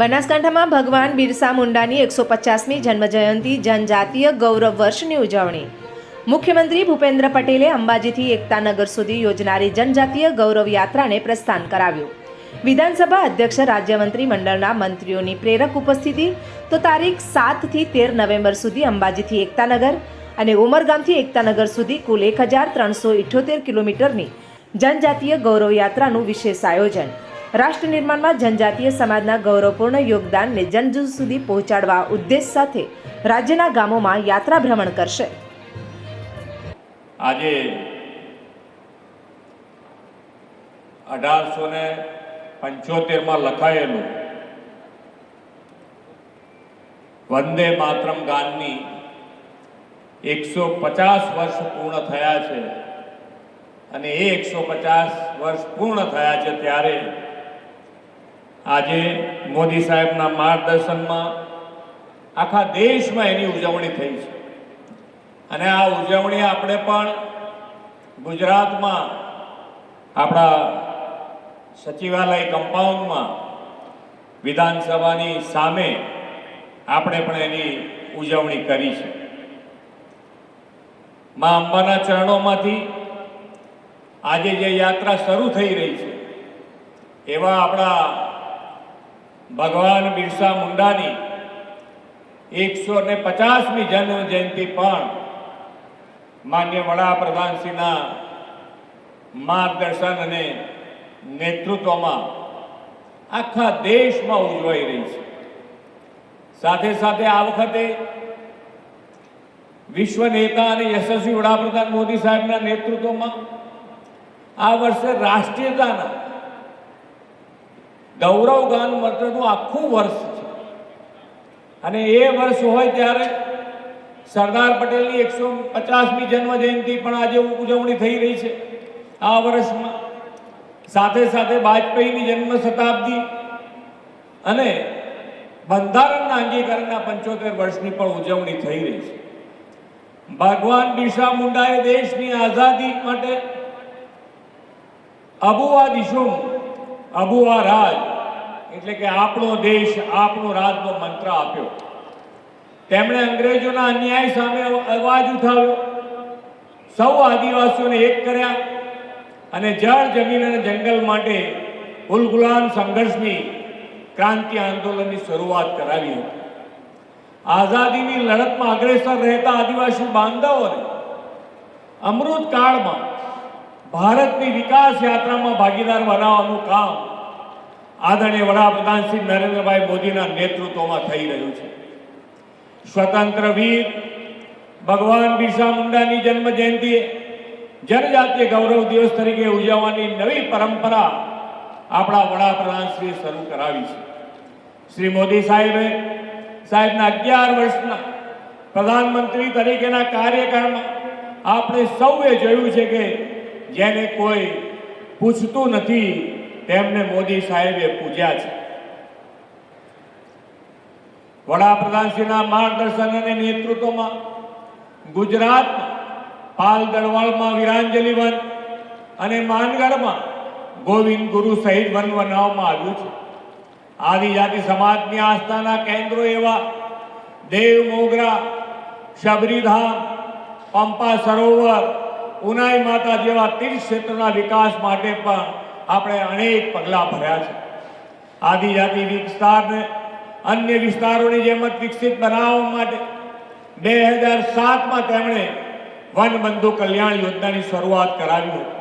બનાસકાંઠામાં ભગવાન બિરસા મુંડાની 150મી જન્મજયંતિ જનજાતીય ગૌરવ વર્ષની ઉજવણી. મુખ્યમંત્રી ભૂપેન્દ્ર પટેલે અંબાજીથી એકતાનગર સુધી યોજનારી જનજાતીય ગૌરવ યાત્રાને પ્રસ્થાન કરાવ્યું. વિધાનસભા અધ્યક્ષ રાજ્યમંત્રી મંડળના મંત્રીઓની પ્રેરક ઉપસ્થિતિ. તો તારીખ 7 થી 13 નવેમ્બર સુધી અંબાજીથી એકતાનગર અને ઉમરગામથી એકતાનગર સુધી કુલ 1378 કિલોમીટરની જનજાતીય ગૌરવ યાત્રાનું વિશેષ આયોજન. રાષ્ટ્ર નિર્માણમાં જનજાતીય સમાજના ગૌરવપૂર્ણ યોગદાનને જનજન સુધી પહોંચાડવા ઉદ્દેશ સાથે રાજ્યના ગામોમાં યાત્રા ભ્રમણ કરશે. આજે 1875માં લખાયેલું વંદે માતરમ ગાનની 150 વર્ષ પૂર્ણ થયા છે અને એ 150 વર્ષ પૂર્ણ થયા છે ત્યારે આજે મોદી સાહેબના માર્ગદર્શનમાં આખા દેશમાં એની ઉજવણી થઈ છે. અને આ ઉજવણી આપણે પણ ગુજરાતમાં આપણા સચિવાલય કમ્પાઉન્ડમાં વિધાનસભાની સામે આપણે પણ એની ઉજવણી કરી છે. મા અંબાના ચરણોમાંથી આજે જે યાત્રા શરૂ થઈ રહી છે એવા આપણા ભગવાન બિરસા મુંડાની 150મી જન્મ જયંતિ પણ માન્ય વડાપ્રધાનશ્રીના માર્ગદર્શન અને નેતૃત્વમાં આખા દેશમાં ઉજવાઈ રહી છે. સાથે સાથે આ વખતે વિશ્વ નેતા અને યશસ્વી વડાપ્રધાન મોદી સાહેબના નેતૃત્વમાં આ વર્ષે રાષ્ટ્રીયતાના ગૌરવ ગાન માટેનું આખું વર્ષ છે. અને એ વર્ષ હોય ત્યારે સરદાર પટેલની 150મી જન્મ જયંતિ પણ આજે ઉજવણી થઈ રહી છે આ વર્ષમાં. સાથે સાથે વાજપેયીની જન્મ શતાબ્દી અને બંધારણના અંગીકરણના 75 વર્ષની પણ ઉજવણી થઈ રહી છે. ભગવાન બિરસા મુંડાએ દેશની આઝાદી માટે અબુઆ દિશુમ અબુઆ રાજ એટલે કે આપણો દેશ આપણો રાજનો મંત્ર આપ્યો. તેમણે અંગ્રેજોના અન્યાય સામે અવાજ ઉઠાવ્યો, સૌ આદિવાસીઓને એક કર્યા અને જળ જમીન અને જંગલ માટે ઉલગુલાન સંઘર્ષની ક્રાંતિ આંદોલનની શરૂઆત કરાવી હતી. આઝાદીની લડતમાં અગ્રેસર રહેતા આદિવાસી બાંધવોને અમૃત કાળમાં ભારતની વિકાસ યાત્રામાં ભાગીદાર બનાવવાનું કામ આદરણીય વડાપ્રધાન શ્રી નરેન્દ્રભાઈ મોદીના નેતૃત્વમાં થઈ રહ્યું છે. સ્વતંત્ર વીર ભગવાન બિરસા મુંડાની જન્મ જયંતિએ જનજાતીય ગૌરવ દિવસ તરીકે ઉજવવાની નવી પરંપરા આપણા વડાપ્રધાન શ્રી શરૂ કરાવી છે. શ્રી મોદી સાહેબના 11 વર્ષના પ્રધાનમંત્રી તરીકેના કાર્યકાળમાં આપણે સૌએ જોયું છે કે જેને કોઈ પૂછતું નથી તેમને મોદી સાહેબે પૂજ્યા છે. વડાપ્રધાનશ્રીના માર્ગદર્શન અને નેતૃત્વમાં ગુજરાતમાં પાલ દળવાળમાં વિરાંજલી વન અને માનગઢમાં ગોવિંદ ગુરુ સહિત વન બનાવવામાં આવ્યું છે. આદિજાતિ સમાજની આસ્થાના કેન્દ્રો એવા દેવ મોગરા, શબરીધામ, પંપા સરોવર, ઉનાઈ માતા જેવા તીર્થ ક્ષેત્રોના વિકાસ માટે પણ આપણે અનેક પગલાં ભર્યા છે. આદિજાતિ વિસ્તારને અન્ય વિસ્તારોની જેમ જ વિકસિત બનાવવા માટે 2007માં તેમણે વનબંધુ કલ્યાણ યોજનાની શરૂઆત કરાવી હતી.